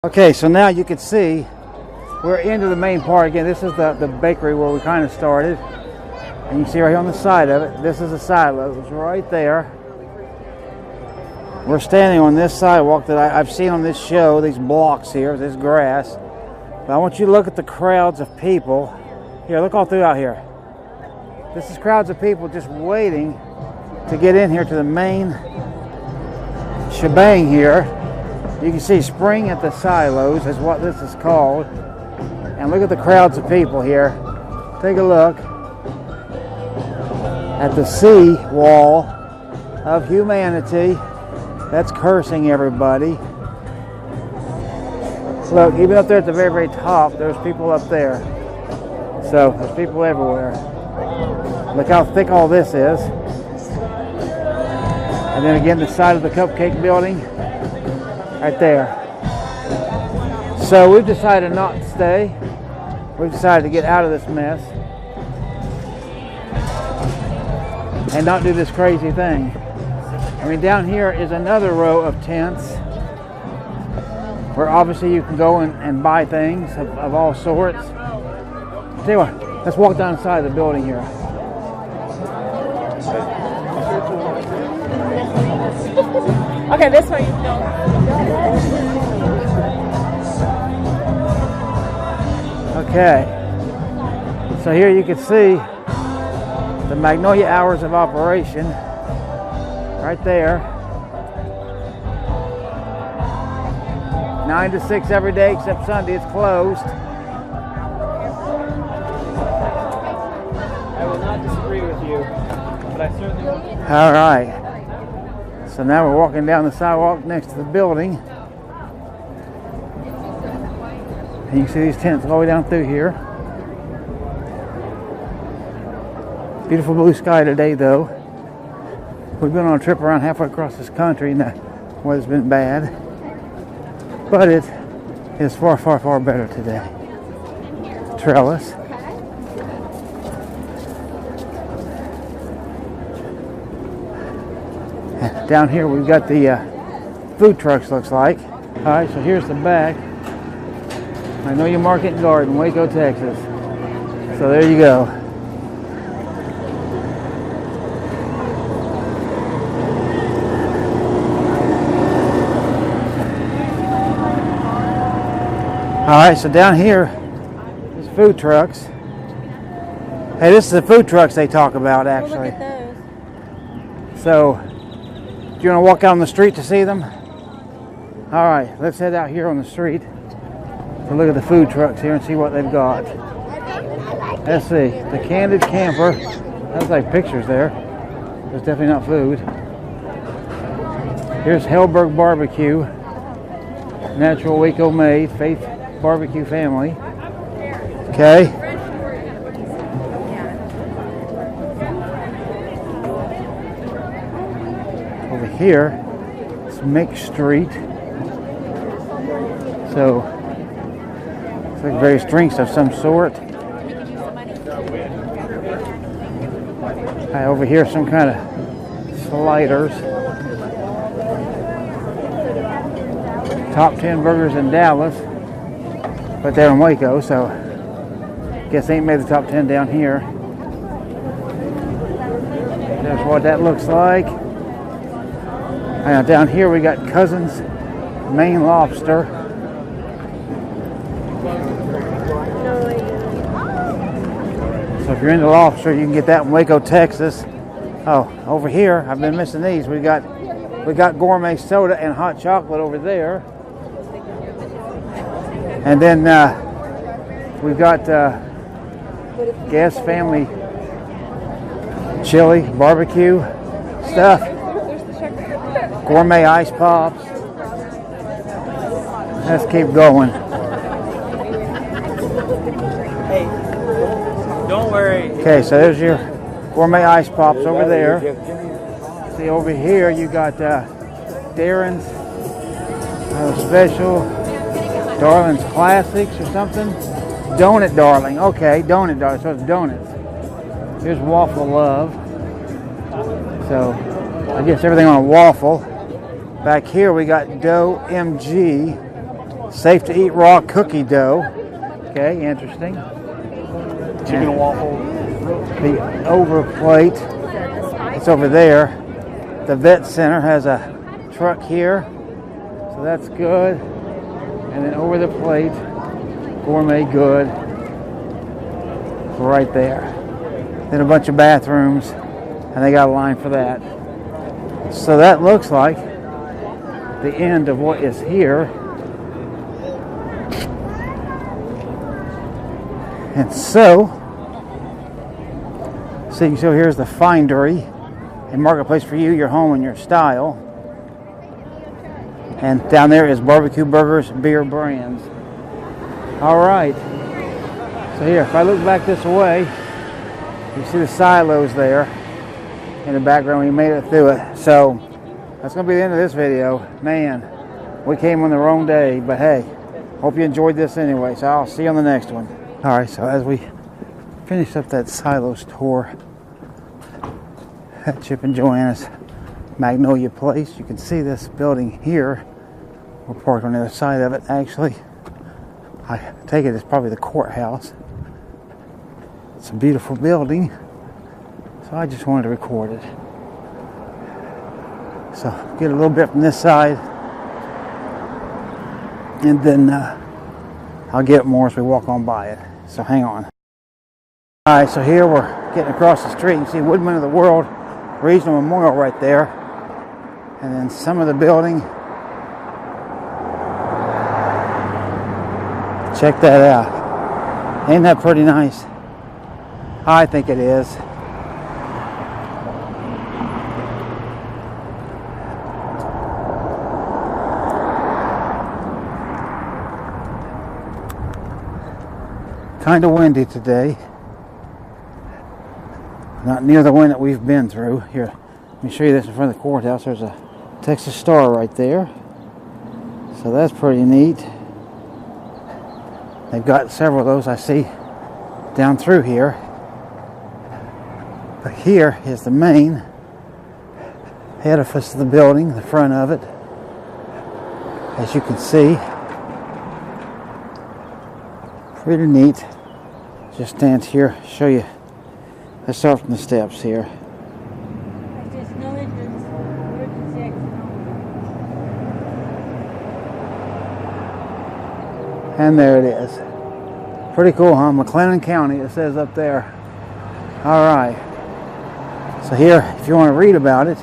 Okay, so now you can see we're into the main part again. This is the bakery where we kind of started. And you see right here on the side of it, this is the silos. It's right there. We're standing on this sidewalk that I've seen on this show, these blocks here, this grass. But I want you to look at the crowds of people. Here, look all throughout here. This is crowds of people just waiting to get in here to the main shebang here. You can see Spring at the Silos is what this is called. And look at the crowds of people here. Take a look at the sea wall of humanity that's cursing everybody. Look, even up there at the very, very top, there's people up there. So there's people everywhere. Look how thick all this is. And then again, the side of the Cupcake building. Right there. So we've decided not to stay. We've decided to get out of this mess and not do this crazy thing. I mean, down here is another row of tents where obviously you can go and buy things of all sorts. Tell you what, let's walk down the side of the building here. Okay, this way you go. Okay, so here you can see the Magnolia hours of operation right there. 9 to 6 every day except Sunday, it's closed. I will not disagree with you, but I certainly won't. All right. So now we're walking down the sidewalk next to the building. And you can see these tents all the way down through here. Beautiful blue sky today, though. We've been on a trip around halfway across this country and the weather's been bad. But it is far, far, far better today. Trellis. Down here we've got the food trucks, looks like. All right, so here's the back. Magnolia Market and Garden, Waco, Texas. So there you go. All right, so down here is food trucks. Hey, this is the food trucks they talk about, actually. Look at those. So, do you want to walk out on the street to see them? All right, let's head out here on the street to look at the food trucks here and see what they've got. Let's see, the Candid Camper. That's like pictures there. There's definitely not food. Here's Hellberg Barbecue. Natural Waco made, Faith Barbecue Family. Okay. Over here, it's Mick Street. So, it's like various drinks of some sort. Over here, some kind of sliders. Top 10 burgers in Dallas, but they're in Waco, so I guess they ain't made the top 10 down here. That's what that looks like. Down here we got Cousins Maine Lobster. So if you're into lobster, you can get that in Waco, Texas. Oh, over here, I've been missing these. We got gourmet soda and hot chocolate over there. And then we've got Guest Family Chili Barbecue stuff. Gourmet ice pops. Let's keep going. Hey, don't worry. Okay, so there's your gourmet ice pops over there. See, over here you got Darren's Special, Darling's Classics or something. Donut Darling. Okay, Donut Darling. So it's donuts. Here's Waffle Love. So I guess everything on a waffle. Back here we got Dough MG. Safe to eat raw cookie dough. Okay, interesting. Chicken and waffle. The over plate, it's over there. The vet center has a truck here, so that's good. And then over the plate, gourmet good, right there. Then a bunch of bathrooms, and they got a line for that. So that looks like the end of what is here. And so here's the Findery, a marketplace for you, your home, and your style. And down there is barbecue burgers, beer brands. All right. So here, if I look back this way, you see the silos there in the background. We made it through it. So that's going to be the end of this video. Man, we came on the wrong day, but hey, hope you enjoyed this anyway. So I'll see you on the next one. All right, so as we finish up that silos tour at Chip and Joanna's Magnolia place, you can see this building here. We're parked on the other side of it. Actually, I take it as probably the courthouse. It's a beautiful building, so I just wanted to record it. So get a little bit from this side, and then I'll get more as we walk on by it. So hang on. All right, so here we're getting across the street. You see Woodman of the World Regional Memorial right there, and then some of the building. Check that out. Ain't that pretty nice? I think it is. Kind of windy today. Not near the wind that we've been through. Here, let me show you this in front of the courthouse. There's a Texas Star right there. So that's pretty neat. They've got several of those I see down through here. But here is the main edifice of the building, the front of it. As you can see, pretty neat. Just stand here, show you. Let's start from the steps here. There's no entrance. Emergency exit. And there it is. Pretty cool, huh? McLennan County, it says up there. All right. So here, if you want to read about it,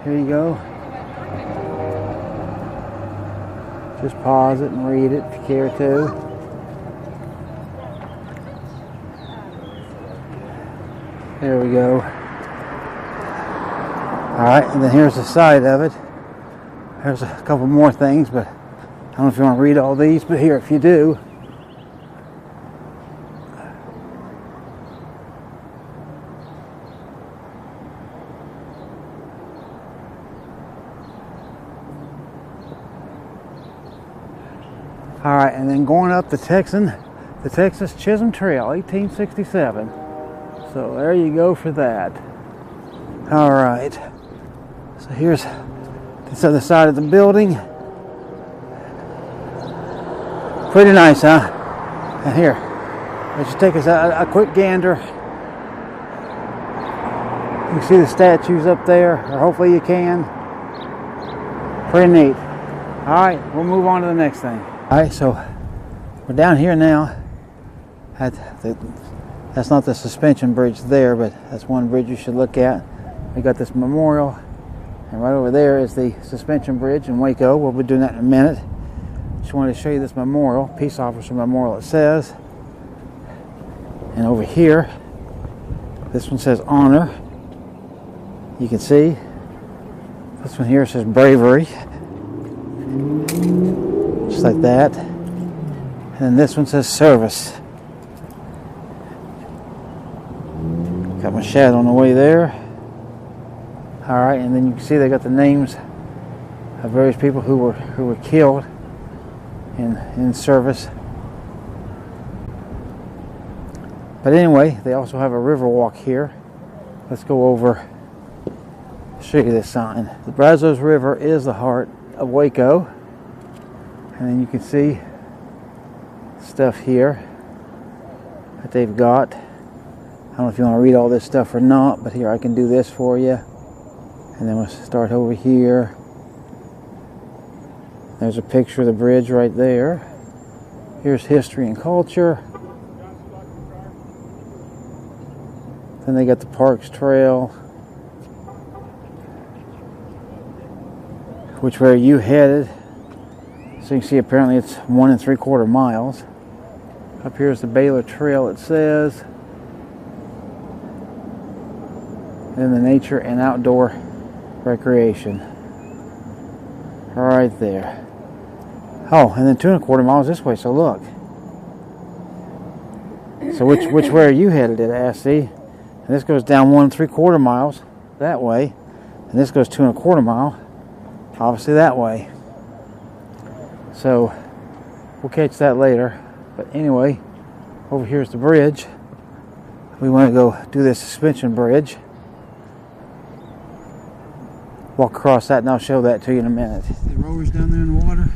here you go. Just pause it and read it if you care to. There we go. All right, and then here's the side of it. There's a couple more things, but I don't know if you want to read all these, but here, if you do. All right, and then going up the Texas Chisholm Trail, 1867. So there you go for that. All right. So here's this other side of the building. Pretty nice, huh? And here, let's just take us a quick gander. You can see the statues up there, or hopefully you can. Pretty neat. All right, we'll move on to the next thing. All right, so we're down here now at that's not the suspension bridge there, but that's one bridge you should look at. We got this memorial, and right over there is the suspension bridge in Waco. We'll be doing that in a minute. Just wanted to show you this memorial, Peace Officer Memorial it says. And over here, this one says honor. You can see. This one here says bravery. Just like that. And then this one says service. Got my shadow on the way there. All right, and then you can see they got the names of various people who were killed in service. But anyway, they also have a Riverwalk here. Let's go over, show you this sign. The Brazos River is the heart of Waco. And then you can see stuff here that they've got. I don't know if you want to read all this stuff or not, but here I can do this for you. And then we'll start over here. There's a picture of the bridge right there. Here's history and culture. Then they got the Parks Trail. Which way are you headed? So you can see apparently it's 1 3/4 miles. Up here is the Baylor Trail, it says. And then the nature and outdoor recreation. Right there. Oh, and then 2 1/4 miles this way, so look. So which way are you headed at, Ashley? And this goes down 1 3/4 miles that way. And this goes 2 1/4 mile, obviously that way. So we'll catch that later. But anyway, over here's the bridge. We want to go do this suspension bridge. Walk across that and I'll show that to you in a minute. The rowers down there in the water.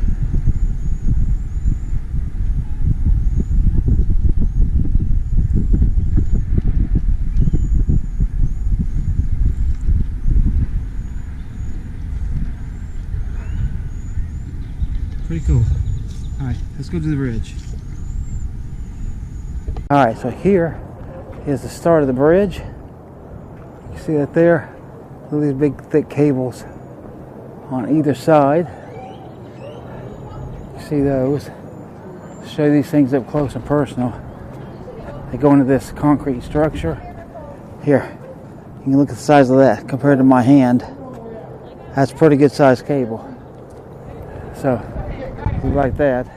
Pretty cool. Alright, let's go to the bridge. Alright, so here is the start of the bridge. You see that there? Look at these big thick cables on either side. You see those? Show you these things up close and personal. They go into this concrete structure. Here, you can look at the size of that compared to my hand. That's a pretty good sized cable. So, like that.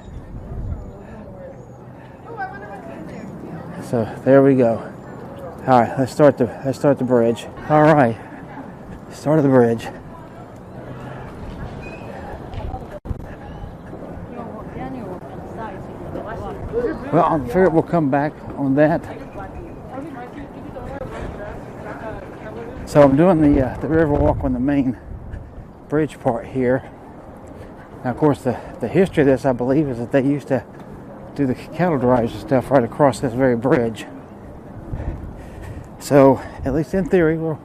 So there we go. All right, let's start the bridge. All right, start of the bridge. Well, I figure we'll come back on that. So I'm doing the Riverwalk on the main bridge part here. Now, of course, the history of this, I believe, is that they used to do the cattle drives and stuff right across this very bridge. So, at least in theory, we're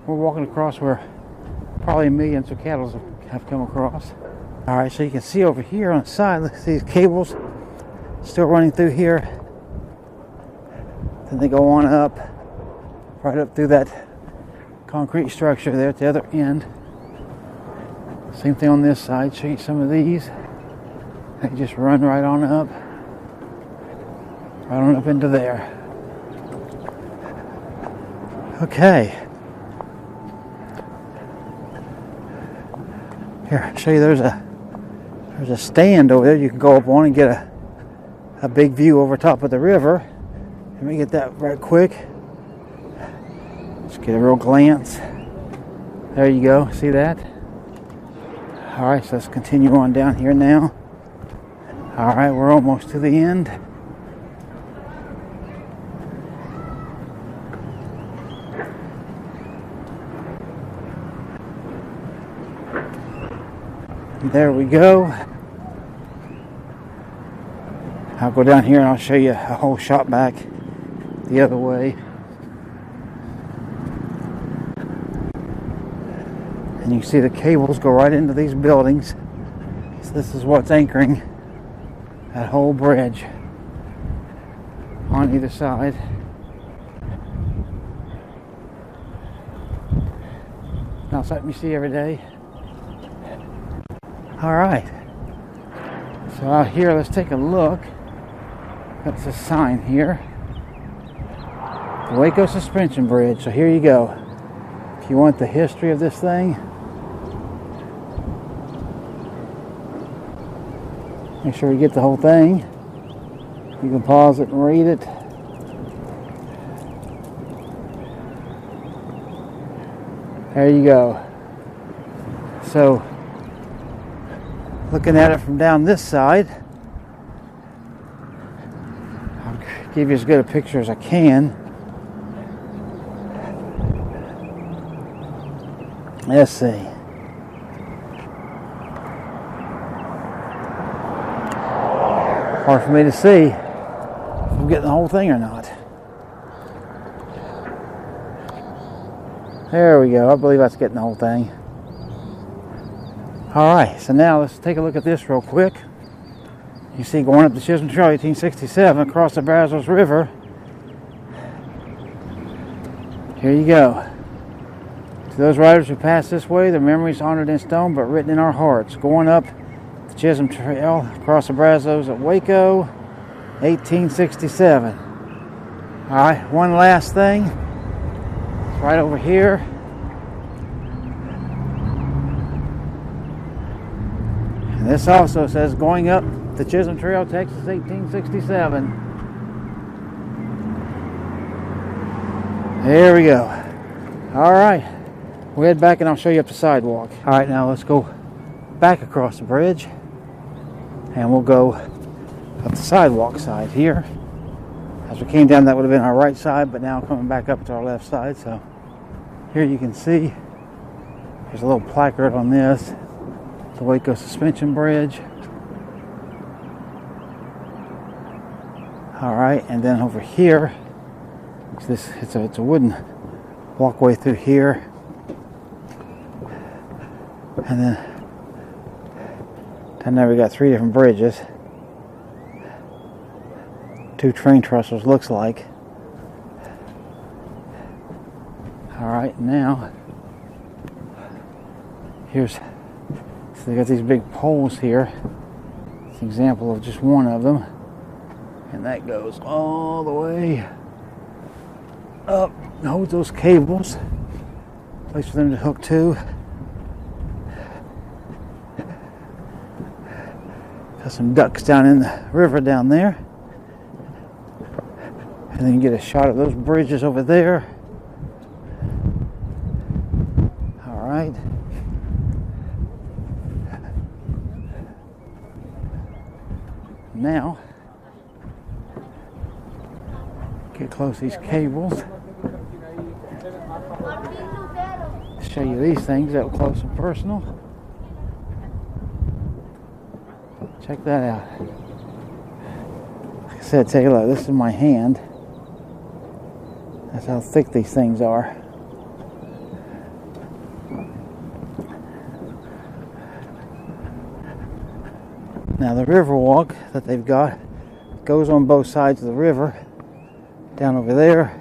walking across where probably millions of cattle have come across. All right, so you can see over here on the side, look at these cables still running through here. Then they go on up, right up through that concrete structure there at the other end. Same thing on this side. Show you some of these. They just run right on up into there. Okay. Here, I'll show you. There's a stand over there you can go up on and get a big view over top of the river. Let me get that right quick. Just get a real glance. There you go. See that? Alright, so let's continue on down here now. Alright, we're almost to the end. There we go. I'll go down here and I'll show you a whole shot back the other way. And you can see the cables go right into these buildings. So this is what's anchoring that whole bridge on either side. Not something you see every day. Alright. So out here, let's take a look. That's a sign here. The Waco Suspension Bridge. So here you go. If you want the history of this thing, make sure you get the whole thing. You can pause it and read it. There you go. So, looking at it from down this side, I'll give you as good a picture as I can. Let's see. Hard for me to see if I'm getting the whole thing or not. There we go. I believe that's getting the whole thing. Alright, so now let's take a look at this real quick. You see going up the Chisholm Trail 1867 across the Brazos River. Here you go. To those riders who pass this way, their memories honored in stone but written in our hearts. Going up the Chisholm Trail across the Brazos at Waco, 1867. Alright, one last thing. It's right over here. And this also says going up the Chisholm Trail, Texas, 1867. There we go. Alright. We'll head back and I'll show you up the sidewalk. Alright, now let's go back across the bridge. And we'll go up the sidewalk side here. As we came down, that would have been our right side, but now coming back up to our left side. So here you can see there's a little placard on this. The Waco Suspension Bridge. Alright, and then over here, it's a wooden walkway through here. And then down there we got 3 different bridges. 2 train trestles, looks like. Alright, now here's, so they got these big poles here. It's an example of just one of them. And that goes all the way up and holds those cables. Place for them to hook to. Got some ducks down in the river down there. And then you get a shot of those bridges over there. Alright. Now, get close to these cables. Show you these things up close and personal. Check that out. Like I said, take a look. This is my hand. That's how thick these things are. Now the Riverwalk that they've got goes on both sides of the river. Down over there.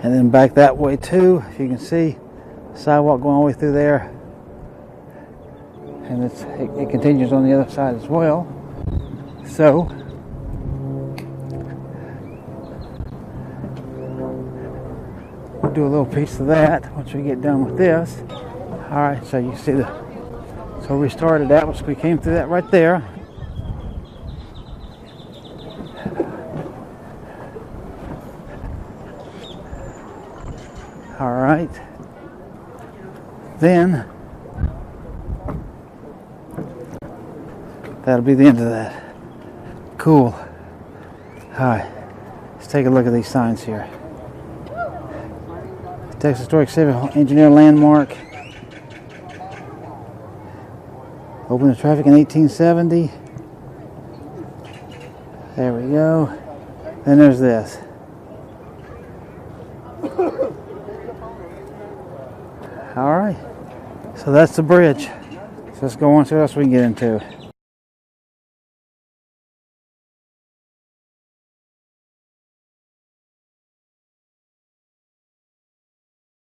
And then back that way too. If you can see, sidewalk going all the way through there. And it continues on the other side as well. So we'll do a little piece of that once we get done with this. Alright, so you see so we started that once we came through that right there. Alright. Then that'll be the end of that. Cool. Alright. Let's take a look at these signs here. Texas Historic Civil Engineer Landmark. Open to traffic in 1870. There we go. Then there's this. Alright. So that's the bridge. So let's go on to what else we can get into.